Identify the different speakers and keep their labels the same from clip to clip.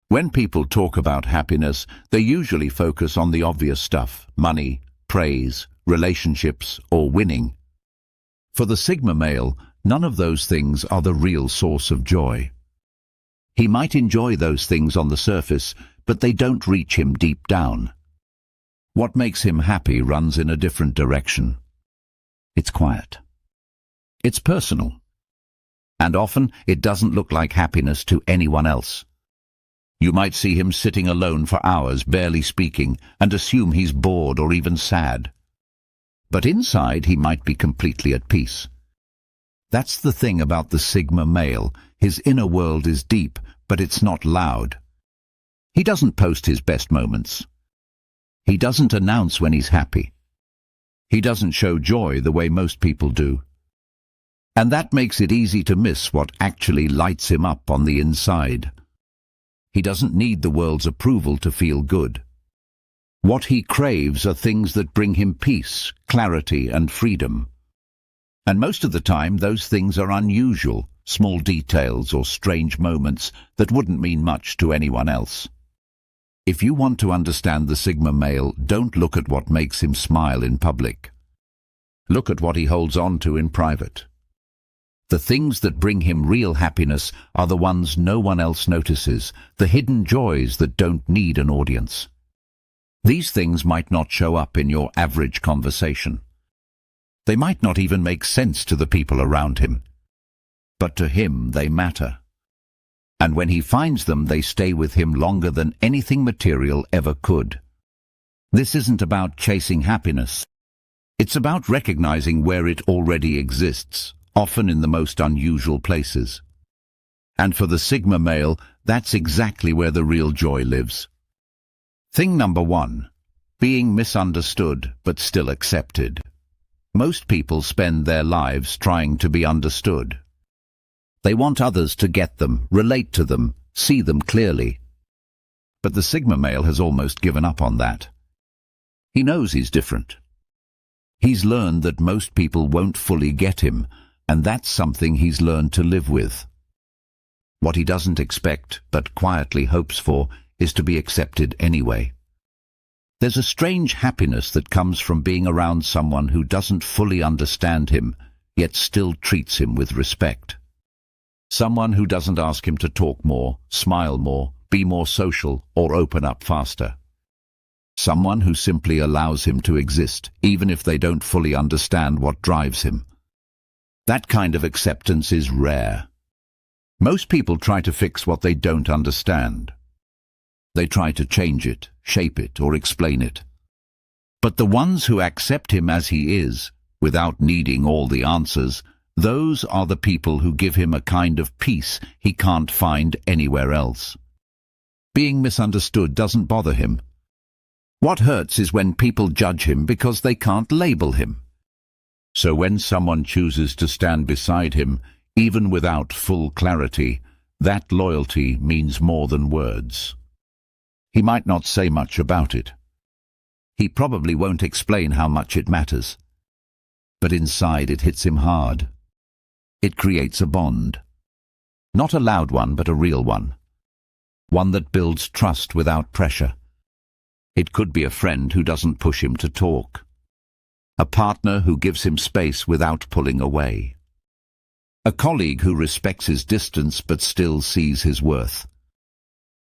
Speaker 1: When people talk about happiness, they usually focus on the obvious stuff: money, praise, relationships, or winning. For the Sigma male, none of those things are the real source of joy. He might enjoy those things on the surface, but they don't reach him deep down. What makes him happy runs in a different direction. It's quiet. It's personal. And often it doesn't look like happiness to anyone else. You might see him sitting alone for hours, barely speaking, and assume he's bored or even sad. But inside he might be completely at peace. That's the thing about the Sigma male. His inner world is deep, but it's not loud. He doesn't post his best moments. He doesn't announce when he's happy. He doesn't show joy the way most people do. And that makes it easy to miss what actually lights him up on the inside. He doesn't need the world's approval to feel good. What he craves are things that bring him peace, clarity, and freedom. And most of the time, those things are unusual, small details or strange moments that wouldn't mean much to anyone else. If you want to understand the Sigma male, don't look at what makes him smile in public. Look at what he holds on to in private. The things that bring him real happiness are the ones no one else notices, the hidden joys that don't need an audience. These things might not show up in your average conversation. They might not even make sense to the people around him. But to him they matter. And when he finds them, they stay with him longer than anything material ever could. This isn't about chasing happiness. It's about recognizing where it already exists, often in the most unusual places. And for the Sigma male, that's exactly where the real joy lives. Thing number 1, being misunderstood but still accepted. Most people spend their lives trying to be understood. They want others to get them, relate to them, see them clearly. But the Sigma male has almost given up on that. He knows he's different. He's learned that most people won't fully get him, and that's something he's learned to live with. What he doesn't expect, but quietly hopes for, is to be accepted anyway. There's a strange happiness that comes from being around someone who doesn't fully understand him, yet still treats him with respect. Someone who doesn't ask him to talk more, smile more, be more social, or open up faster. Someone who simply allows him to exist, even if they don't fully understand what drives him. That kind of acceptance is rare. Most people try to fix what they don't understand. They try to change it, shape it, or explain it. But the ones who accept him as he is, without needing all the answers, those are the people who give him a kind of peace he can't find anywhere else. Being misunderstood doesn't bother him. What hurts is when people judge him because they can't label him. So when someone chooses to stand beside him, even without full clarity, that loyalty means more than words. He might not say much about it. He probably won't explain how much it matters. But inside it hits him hard. It creates a bond. Not a loud one, but a real one. One that builds trust without pressure. It could be a friend who doesn't push him to talk. A partner who gives him space without pulling away. A colleague who respects his distance but still sees his worth.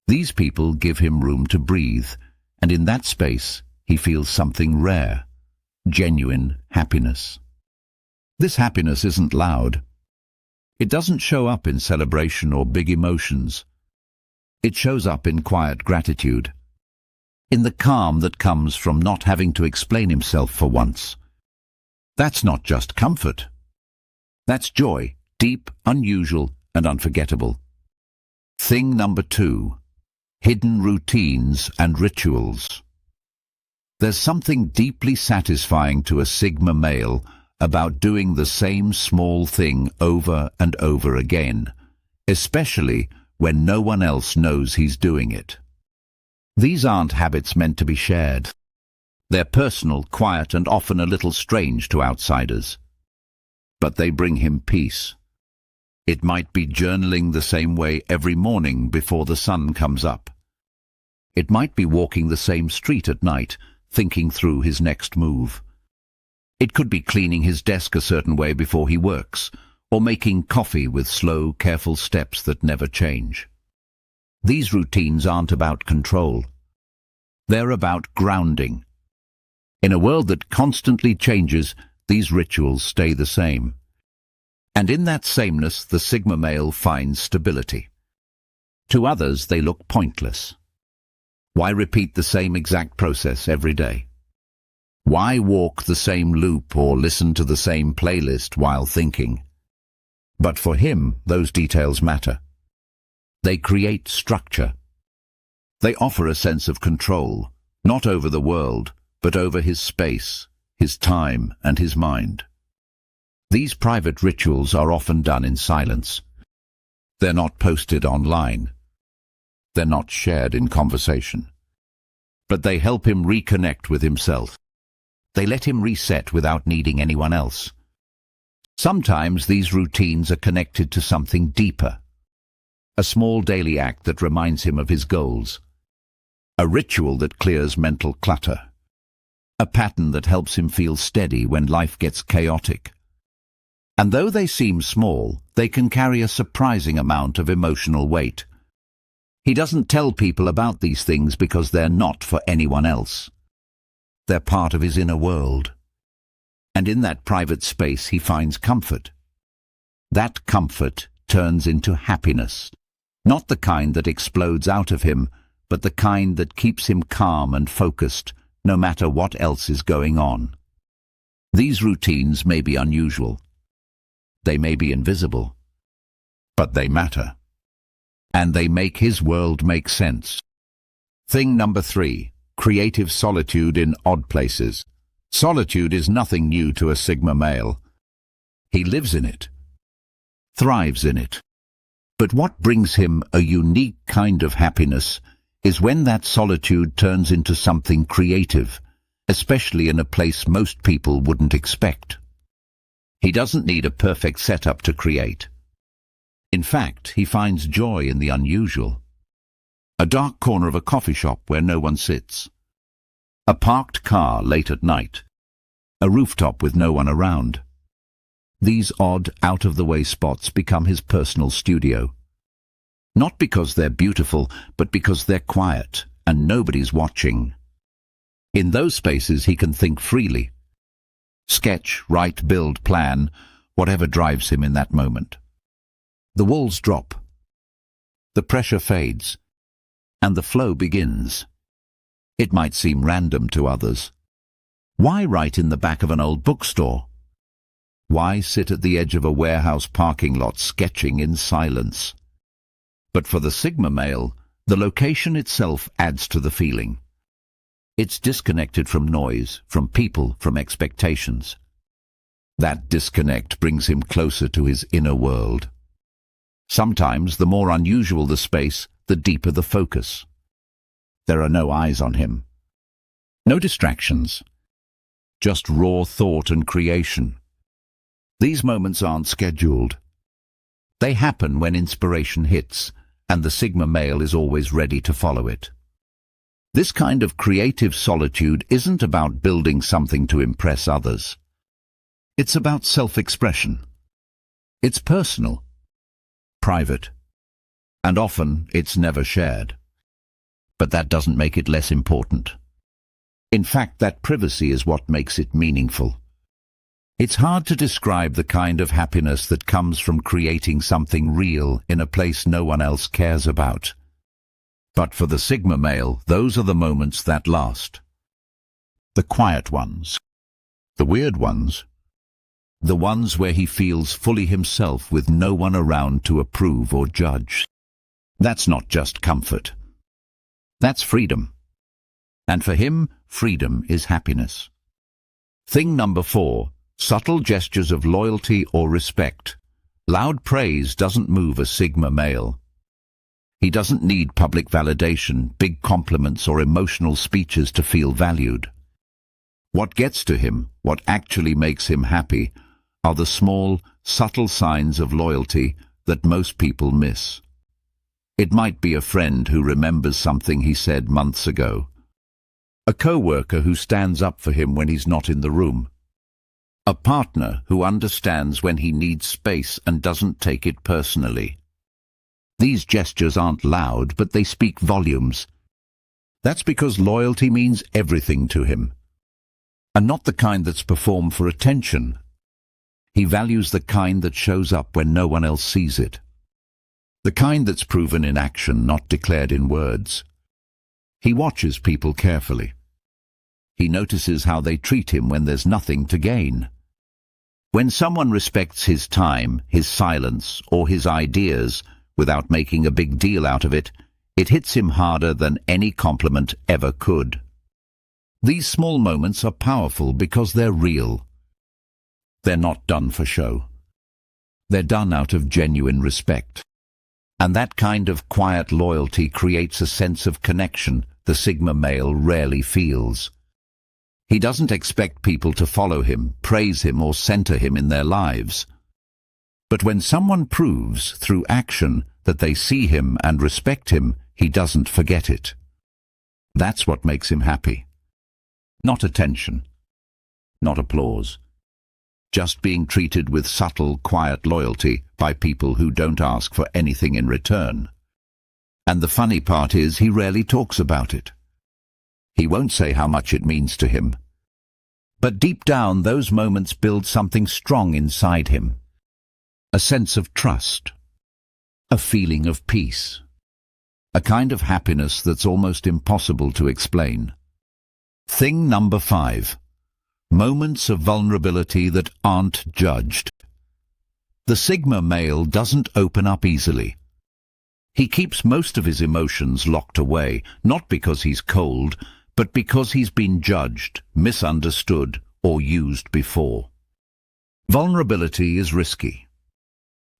Speaker 1: These people give him room to breathe, and in that space he feels something rare, genuine happiness. This happiness isn't loud. It doesn't show up in celebration or big emotions. It shows up in quiet gratitude, in the calm that comes from not having to explain himself for once. That's not just comfort. That's joy, deep, unusual, and unforgettable. Thing number 2, hidden routines and rituals. There's something deeply satisfying to a Sigma male about doing the same small thing over and over again, especially when no one else knows he's doing it. These aren't habits meant to be shared. They're personal, quiet, and often a little strange to outsiders. But they bring him peace. It might be journaling the same way every morning before the sun comes up, It might be walking the same street at night, thinking through his next move. It could be cleaning his desk a certain way before he works, or making coffee with slow, careful steps that never change. These routines aren't about control. They're about grounding. In a world that constantly changes, these rituals stay the same. And in that sameness, the Sigma male finds stability. To others, they look pointless. Why repeat the same exact process every day? Why walk the same loop or listen to the same playlist while thinking? But for him, those details matter. They create structure. They offer a sense of control, not over the world, but over his space, his time, and his mind. These private rituals are often done in silence. They're not posted online. They're not shared in conversation. But they help him reconnect with himself. They let him reset without needing anyone else. Sometimes these routines are connected to something deeper. A small daily act that reminds him of his goals. A ritual that clears mental clutter. A pattern that helps him feel steady when life gets chaotic. And though they seem small, they can carry a surprising amount of emotional weight. He doesn't tell people about these things because they're not for anyone else. They're part of his inner world. And in that private space he finds comfort. That comfort turns into happiness. Not the kind that explodes out of him, but the kind that keeps him calm and focused, no matter what else is going on. These routines may be unusual. They may be invisible. But they matter. And they make his world make sense. Thing number 3. Creative solitude in odd places. Solitude is nothing new to a Sigma male. He lives in it. Thrives in it. But what brings him a unique kind of happiness is when that solitude turns into something creative, especially in a place most people wouldn't expect. He doesn't need a perfect setup to create. In fact, he finds joy in the unusual. A dark corner of a coffee shop where no one sits. A parked car late at night. A rooftop with no one around. These odd, out-of-the-way spots become his personal studio. Not because they're beautiful, but because they're quiet and nobody's watching. In those spaces he can think freely. Sketch, write, build, plan, whatever drives him in that moment. The walls drop. The pressure fades. And the flow begins. It might seem random to others. Why write in the back of an old bookstore? Why sit at the edge of a warehouse parking lot sketching in silence? But for the Sigma male, the location itself adds to the feeling. It's disconnected from noise, from people, from expectations. That disconnect brings him closer to his inner world. Sometimes, the more unusual the space, the deeper the focus. There are no eyes on him. No distractions. Just raw thought and creation. These moments aren't scheduled. They happen when inspiration hits, and the Sigma male is always ready to follow it. This kind of creative solitude isn't about building something to impress others. It's about self-expression. It's personal, private, and often it's never shared. But that doesn't make it less important. In fact, that privacy is what makes it meaningful. It's hard to describe the kind of happiness that comes from creating something real in a place no one else cares about. But for the Sigma male, those are the moments that last. The quiet ones. The weird ones. The ones where he feels fully himself with no one around to approve or judge. That's not just comfort. That's freedom. And for him, freedom is happiness. Thing number 4. Subtle gestures of loyalty or respect. Loud praise doesn't move a Sigma male. He doesn't need public validation, big compliments or emotional speeches to feel valued. What gets to him, what actually makes him happy, are the small, subtle signs of loyalty that most people miss. It might be a friend who remembers something he said months ago. A co-worker who stands up for him when he's not in the room. A partner who understands when he needs space and doesn't take it personally. These gestures aren't loud, but they speak volumes. That's because loyalty means everything to him. And not the kind that's performed for attention. He values the kind that shows up when no one else sees it. The kind that's proven in action, not declared in words. He watches people carefully. He notices how they treat him when there's nothing to gain. When someone respects his time, his silence, or his ideas, without making a big deal out of it, it hits him harder than any compliment ever could. These small moments are powerful because they're real. They're not done for show. They're done out of genuine respect. And that kind of quiet loyalty creates a sense of connection the Sigma male rarely feels. He doesn't expect people to follow him, praise him, or center him in their lives. But when someone proves, through action, that they see him and respect him, he doesn't forget it. That's what makes him happy. Not attention. Not applause. Just being treated with subtle, quiet loyalty by people who don't ask for anything in return. And the funny part is, he rarely talks about it. He won't say how much it means to him. But deep down, those moments build something strong inside him. A sense of trust. A feeling of peace. A kind of happiness that's almost impossible to explain. Thing number 5. Moments of vulnerability that aren't judged. The Sigma male doesn't open up easily. He keeps most of his emotions locked away, not because he's cold, but because he's been judged, misunderstood, or used before. Vulnerability is risky.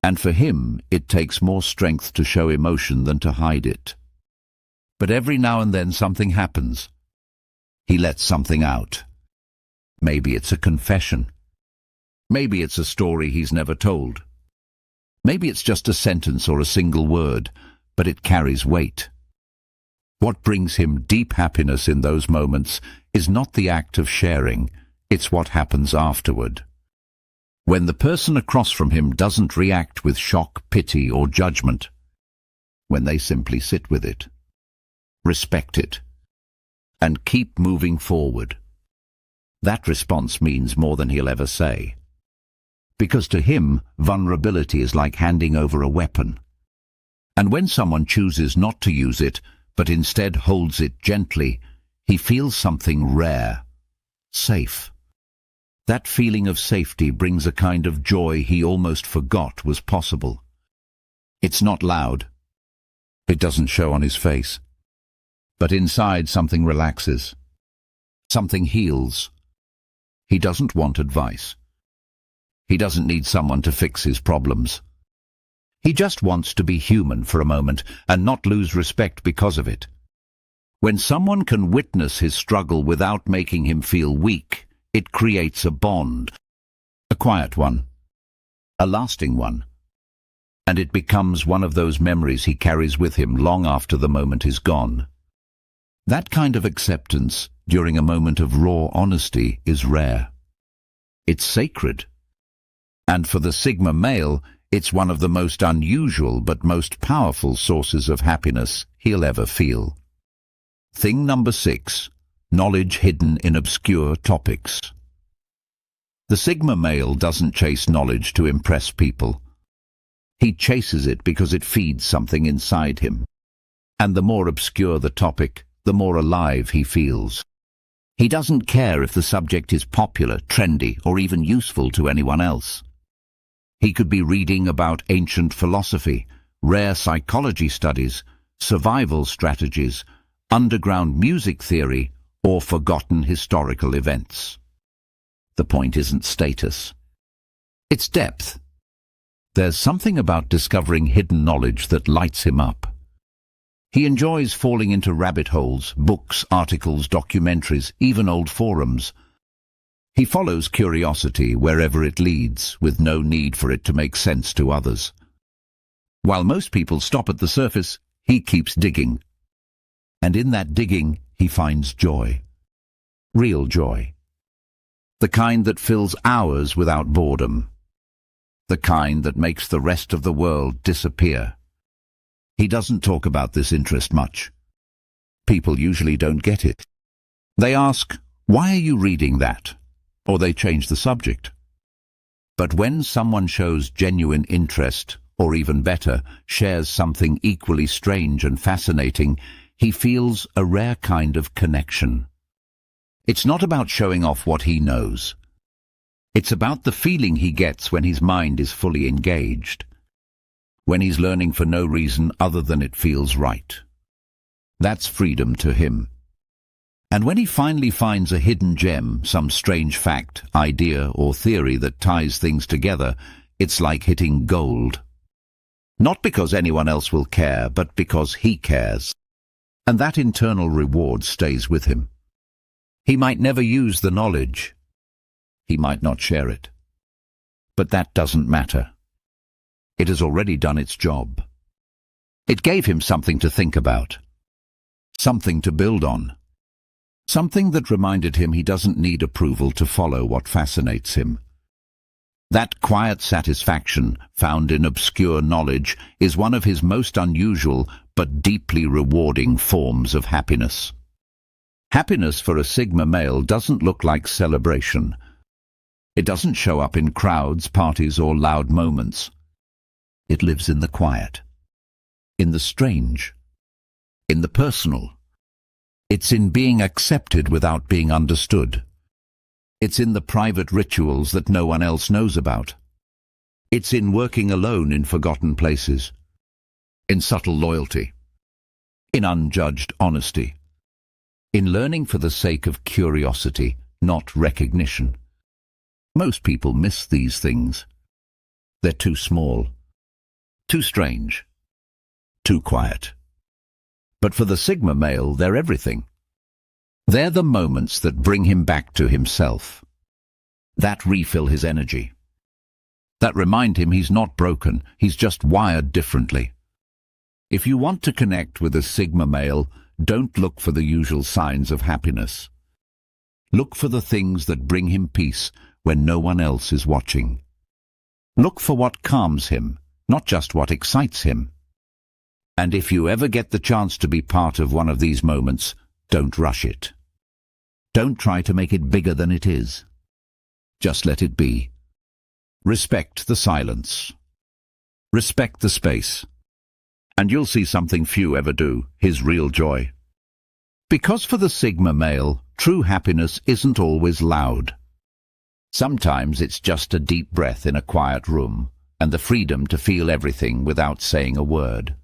Speaker 1: And for him, it takes more strength to show emotion than to hide it. But every now and then something happens. He lets something out. Maybe it's a confession. Maybe it's a story he's never told. Maybe it's just a sentence or a single word, but it carries weight. What brings him deep happiness in those moments is not the act of sharing, it's what happens afterward. When the person across from him doesn't react with shock, pity, or judgment. When they simply sit with it, respect it, and keep moving forward. That response means more than he'll ever say. Because to him, vulnerability is like handing over a weapon. And when someone chooses not to use it, but instead holds it gently, he feels something rare, safe. That feeling of safety brings a kind of joy he almost forgot was possible. It's not loud. It doesn't show on his face. But inside something relaxes. Something heals. He doesn't want advice. He doesn't need someone to fix his problems. He just wants to be human for a moment and not lose respect because of it. When someone can witness his struggle without making him feel weak, it creates a bond. A quiet one. A lasting one. And it becomes one of those memories he carries with him long after the moment is gone. That kind of acceptance, during a moment of raw honesty, is rare. It's sacred. And for the Sigma male, it's one of the most unusual but most powerful sources of happiness he'll ever feel. Thing number 6. Knowledge hidden in obscure topics. The Sigma male doesn't chase knowledge to impress people. He chases it because it feeds something inside him. And the more obscure the topic, the more alive he feels. He doesn't care if the subject is popular, trendy, or even useful to anyone else. He could be reading about ancient philosophy, rare psychology studies, survival strategies, underground music theory, or forgotten historical events. The point isn't status. It's depth. There's something about discovering hidden knowledge that lights him up. He enjoys falling into rabbit holes, books, articles, documentaries, even old forums. He follows curiosity wherever it leads, with no need for it to make sense to others. While most people stop at the surface, he keeps digging. And in that digging, he finds joy. Real joy. The kind that fills hours without boredom. The kind that makes the rest of the world disappear. He doesn't talk about this interest much. People usually don't get it. They ask, "Why are you reading that?" Or they change the subject. But when someone shows genuine interest, or even better, shares something equally strange and fascinating, he feels a rare kind of connection. It's not about showing off what he knows. It's about the feeling he gets when his mind is fully engaged, when he's learning for no reason other than it feels right. That's freedom to him. And when he finally finds a hidden gem, some strange fact, idea, or theory that ties things together, it's like hitting gold. Not because anyone else will care, but because he cares. And that internal reward stays with him. He might never use the knowledge. He might not share it. But that doesn't matter. It has already done its job. It gave him something to think about. Something to build on. Something that reminded him he doesn't need approval to follow what fascinates him. That quiet satisfaction found in obscure knowledge is one of his most unusual but deeply rewarding forms of happiness. Happiness for a Sigma male doesn't look like celebration. It doesn't show up in crowds, parties, or loud moments. It lives in the quiet, in the strange, in the personal. It's in being accepted without being understood. It's in the private rituals that no one else knows about. It's in working alone in forgotten places, in subtle loyalty, in unjudged honesty, in learning for the sake of curiosity, not recognition. Most people miss these things. They're too small, too strange, too quiet. But for the Sigma male, they're everything. They're the moments that bring him back to himself, that refill his energy, that remind him he's not broken, he's just wired differently. If you want to connect with a Sigma male, don't look for the usual signs of happiness. Look for the things that bring him peace when no one else is watching. Look for what calms him, not just what excites him. And if you ever get the chance to be part of one of these moments, don't rush it. Don't try to make it bigger than it is. Just let it be. Respect the silence. Respect the space. And you'll see something few ever do, his real joy. Because for the Sigma male, true happiness isn't always loud. Sometimes it's just a deep breath in a quiet room, and the freedom to feel everything without saying a word.